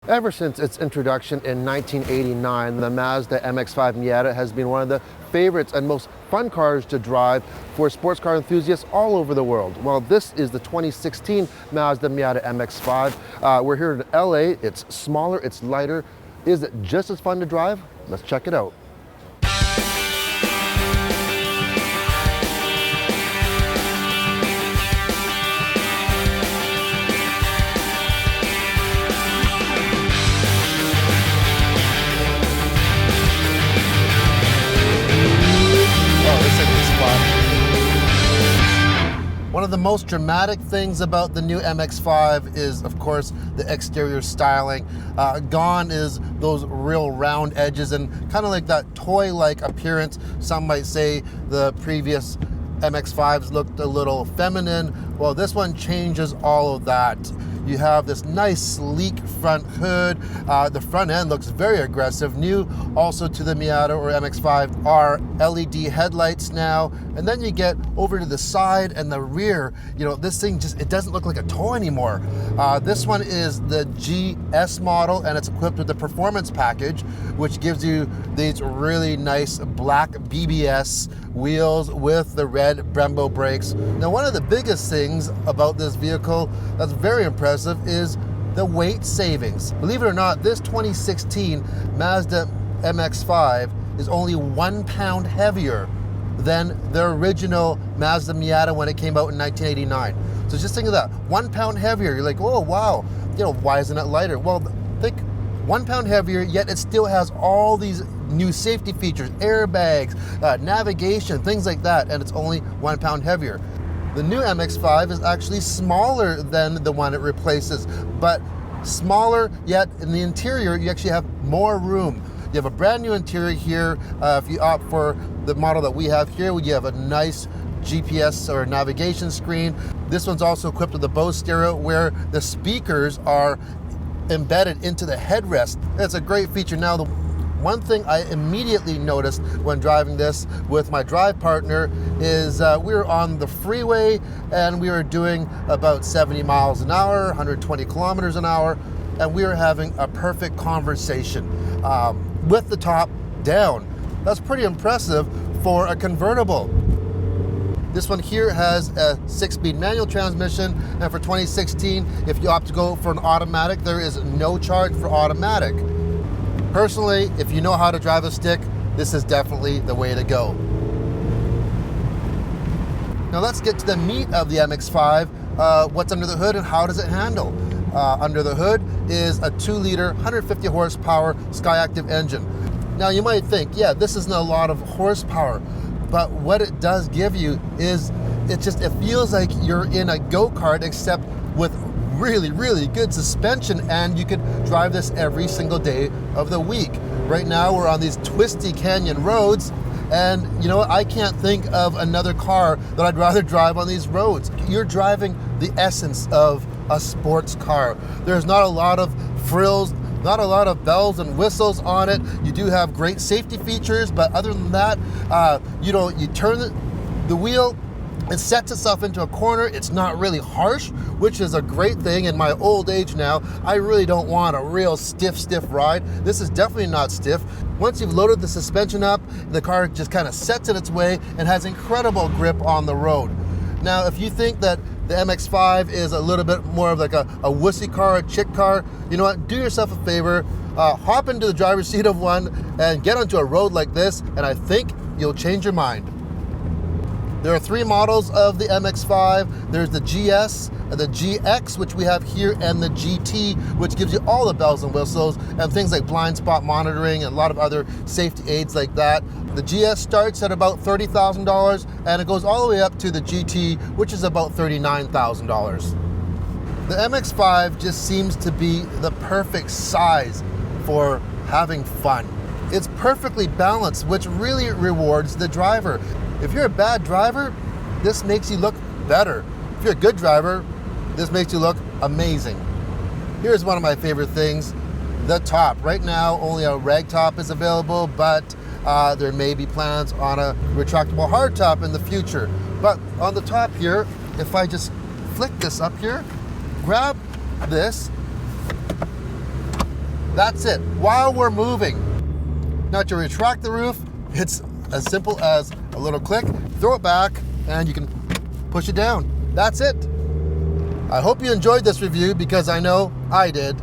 Ever since its introduction in 1989, the Mazda MX-5 Miata has been one of the favorites and most fun cars to drive for sports car enthusiasts all over the world. Well, this is the 2016 Mazda Miata MX-5. We're here in LA. It's smaller, it's lighter. Is it just as fun to drive? Let's check it out. One of the most dramatic things about the new MX-5 is, of course, the exterior styling. Gone is those real round edges and kind of like that toy-like appearance. Some might say the previous MX-5s looked a little feminine. Well, this one changes all of that. You have this nice sleek front hood. The front end looks very aggressive. New also to the Miata or MX-5 are LED headlights now. And then you get over to the side and the rear. You know, this thing just, it doesn't look like a toy anymore. This one is the GS model and it's equipped with the performance package, which gives you these really nice black BBS wheels with the red Brembo brakes. Now, one of the biggest things about this vehicle that's very impressive is the weight savings. Believe it or not, this 2016 Mazda MX-5 is only 1 pound heavier than the original Mazda Miata when it came out in 1989. So just think of that, 1 pound heavier. You're like, oh wow, you know, why isn't it lighter? Well, think 1 pound heavier, yet it still has all these new safety features, airbags, navigation, things like that, and it's only 1 pound heavier. The new MX-5 is actually smaller than the one it replaces, but smaller, yet in the interior, you actually have more room. You have a brand new interior here. If you opt for the model that we have here, you have a nice GPS or navigation screen. This one's also equipped with a Bose stereo where the speakers are embedded into the headrest. It's a great feature. Now, the one thing I immediately noticed when driving this with my drive partner is we were on the freeway and we were doing about 70 miles an hour, 120 kilometers an hour, and we were having a perfect conversation with the top down. That's pretty impressive for a convertible. This one here has a 6-speed manual transmission, and for 2016, if you opt to go for an automatic, there is no charge for automatic. Personally, if you know how to drive a stick, this is definitely the way to go. Now let's get to the meat of the MX-5. What's under the hood and how does it handle? Under the hood is a 2-liter, 150 horsepower Skyactiv engine. Now you might think, yeah, this isn't a lot of horsepower, but what it does give you is it feels like you're in a go-kart, except with really, really good suspension, and you could drive this every single day of the week. Right now we're on these twisty canyon roads, and you know what, I can't think of another car that I'd rather drive on these roads. You're driving the essence of a sports car. There's not a lot of frills, not a lot of bells and whistles on it. You do have great safety features, but other than that, you know, you turn the wheel, it sets itself into a corner. It's not really harsh, which is a great thing. In my old age now, I really don't want a real stiff ride. This is definitely not stiff. Once you've loaded the suspension up, the car just kind of sets in its way and has incredible grip on the road. Now, if you think that the MX-5 is a little bit more of like a wussy car, a chick car, you know what, do yourself a favor, hop into the driver's seat of one and get onto a road like this, and I think you'll change your mind. There are 3 models of the MX-5. There's the GS, the GX, which we have here, and the GT, which gives you all the bells and whistles and things like blind spot monitoring and a lot of other safety aids like that. The GS starts at about $30,000 and it goes all the way up to the GT, which is about $39,000. The MX-5 just seems to be the perfect size for having fun. It's perfectly balanced, which really rewards the driver. If you're a bad driver, this makes you look better. If you're a good driver, this makes you look amazing. Here's one of my favorite things, the top. Right now, only a rag top is available, but there may be plans on a retractable hard top in the future. But on the top here, if I just flick this up here, grab this, That's it, while we're moving. Now to retract the roof, it's as simple as a little click, throw it back, and you can push it down. That's it. I hope you enjoyed this review because I know I did.